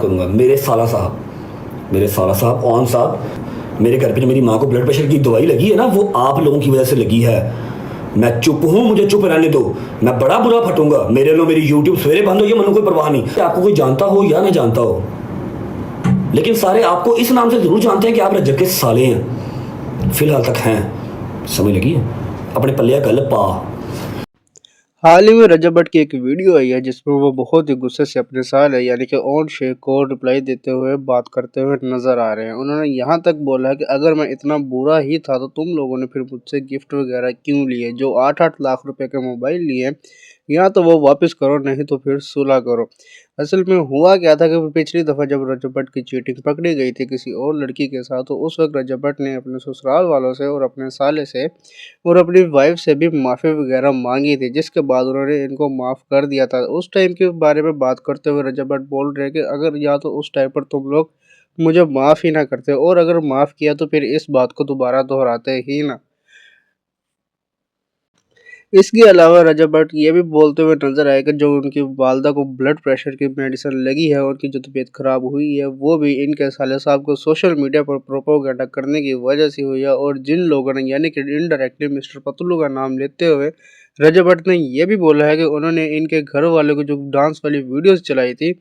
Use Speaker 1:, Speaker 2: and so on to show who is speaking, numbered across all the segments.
Speaker 1: बात करूँगा। मेरे साला साहब ऑन साहब, मेरे घर पे जो मेरी माँ को ब्लड प्रेशर की दवाई लगी है ना, वो आप लोगों की वजह से लगी है। मैं चुप हूँ, मुझे चुप रहने दो। मैं बड़ा बुरा फटूंगा। मेरे लो मेरी यूट्यूब सवेरे बंद हो, ये मनु कोई परवाह नहीं। आपको कोई जानता हो या ना जानता हो, लेकिन सारे आपको इस नाम से जरूर जानते हैं कि आप रज्जब के साले हैं। फिलहाल तक हैं, समझ लगी है? अपने पल्ले कल पा।
Speaker 2: हाल ही में रजब भट्ट की एक वीडियो आई है जिसमें वो बहुत ही गुस्से से अपने साले यानी कि ओन शेख को रिप्लाई देते हुए बात करते हुए नजर आ रहे हैं। उन्होंने यहाँ तक बोला है कि अगर मैं इतना बुरा ही था तो तुम लोगों ने फिर मुझसे गिफ्ट वगैरह क्यों लिए, जो 8-8 लाख रुपए के मोबाइल लिए, या तो वो वापस करो नहीं तो फिर सुलह करो। असल में हुआ क्या था कि पिछली दफ़ा जब रजब भट्ट की चीटिंग पकड़ी गई थी किसी और लड़की के साथ, तो उस वक्त रजब भट्ट ने अपने ससुराल वालों से और अपने साले से और अपनी वाइफ से भी माफ़ी वगैरह मांगी थी, जिसके बाद उन्होंने इनको माफ़ कर दिया था। उस टाइम के बारे में बात करते हुए रजब भट्ट बोल रहे हैं कि अगर या तो उस टाइम पर तुम लोग मुझे माफ़ ही ना करते, और अगर माफ़ किया तो फिर इस बात को दोबारा दोहराते ही ना। इसके अलावा रजब भट्ट ये भी बोलते हुए नजर आए कि जो उनकी वालदा को ब्लड प्रेशर की मेडिसिन लगी है, उनकी जो तबीयत खराब हुई है, वो भी इनके साले साहब को सोशल मीडिया पर प्रोपोगंडा करने की वजह से हुई है। और जिन लोगों ने यानी कि इनडायरेक्टली मिस्टर पतलू का नाम लेते हुए रजब भट्ट ने यह भी बोला है कि उन्होंने इनके घर वाले को जो डांस वाली वीडियोस चलाई थी,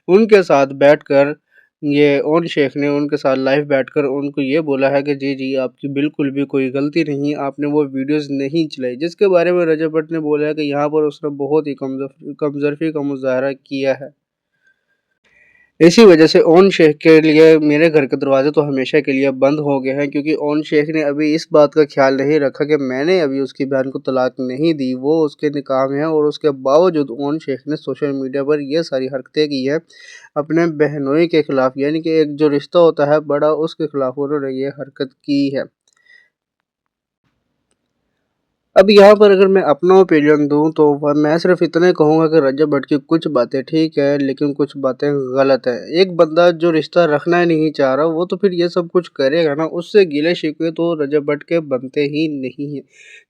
Speaker 2: उनके साथ बैठकर ये ओन शेख ने उनके साथ लाइव बैठकर उनको ये बोला है कि जी जी आपकी बिल्कुल भी कोई गलती नहीं, आपने वो वीडियोस नहीं चलाई। जिसके बारे में रजब भट्ट ने बोला है कि यहाँ पर उसने बहुत ही कमजोरी का मुजाहरा किया है। इसी वजह से ओन शेख के लिए मेरे घर के दरवाजे तो हमेशा के लिए बंद हो गए हैं, क्योंकि ओन शेख ने अभी इस बात का ख्याल नहीं रखा कि मैंने अभी उसकी बहन को तलाक नहीं दी, वो उसके निकाह में है। और उसके बावजूद ओन शेख ने सोशल मीडिया पर ये सारी हरकतें की है अपने बहनोई के खिलाफ, यानी कि एक जो रिश्ता होता है बड़ा, उसके खिलाफ उन्होंने ये हरकत की है। अब यहाँ पर अगर मैं अपना ओपिनियन दूँ तो मैं सिर्फ इतना ही कहूँगा कि रजब भट्ट की कुछ बातें ठीक है लेकिन कुछ बातें गलत है। एक बंदा जो रिश्ता रखना ही नहीं चाह रहा वो तो फिर ये सब कुछ करेगा ना, उससे गिले शिकवे तो रजब भट्ट के बनते ही नहीं हैं।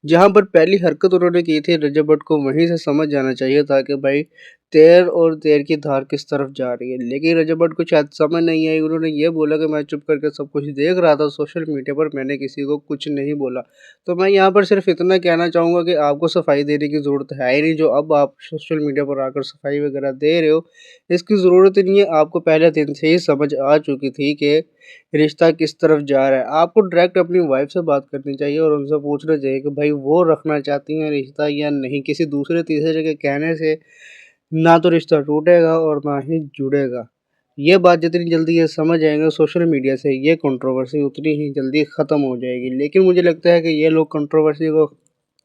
Speaker 2: जहाँ पर पहली हरकत उन्होंने की थी, रजब भट्ट को वहीं से समझ जाना चाहिए था कि भाई तेर और तेर की धार किस तरफ जा रही है। लेकिन रजब भट्ट को शायद समझ नहीं आई, उन्होंने ये बोला कि मैं चुप करके सब कुछ देख रहा था सोशल मीडिया पर, मैंने किसी को कुछ नहीं बोला। तो मैं यहाँ पर सिर्फ इतना कहना चाहूँगा कि आपको सफाई देने की ज़रूरत है ही नहीं, जो अब आप सोशल मीडिया पर आकर सफाई वगैरह दे रहे हो, इसकी ज़रूरत ही नहीं है। आपको पहले दिन से ही समझ आ चुकी थी कि रिश्ता किस तरफ जा रहा है। आपको डायरेक्ट अपनी वाइफ से बात करनी चाहिए और उनसे पूछना चाहिए कि भाई वो रखना चाहती हैं रिश्ता या नहीं। किसी दूसरे तीसरे के कहने से ना तो रिश्ता टूटेगा और ना ही जुड़ेगा। ये बात जितनी जल्दी ये समझ आएंगे सोशल मीडिया से, ये कंट्रोवर्सी उतनी ही जल्दी ख़त्म हो जाएगी। लेकिन मुझे लगता है कि ये लोग कंट्रोवर्सी को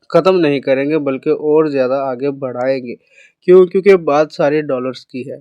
Speaker 2: ख़त्म नहीं करेंगे बल्कि और ज़्यादा आगे बढ़ाएंगे। क्यों? क्योंकि बात सारी डॉलर्स की है।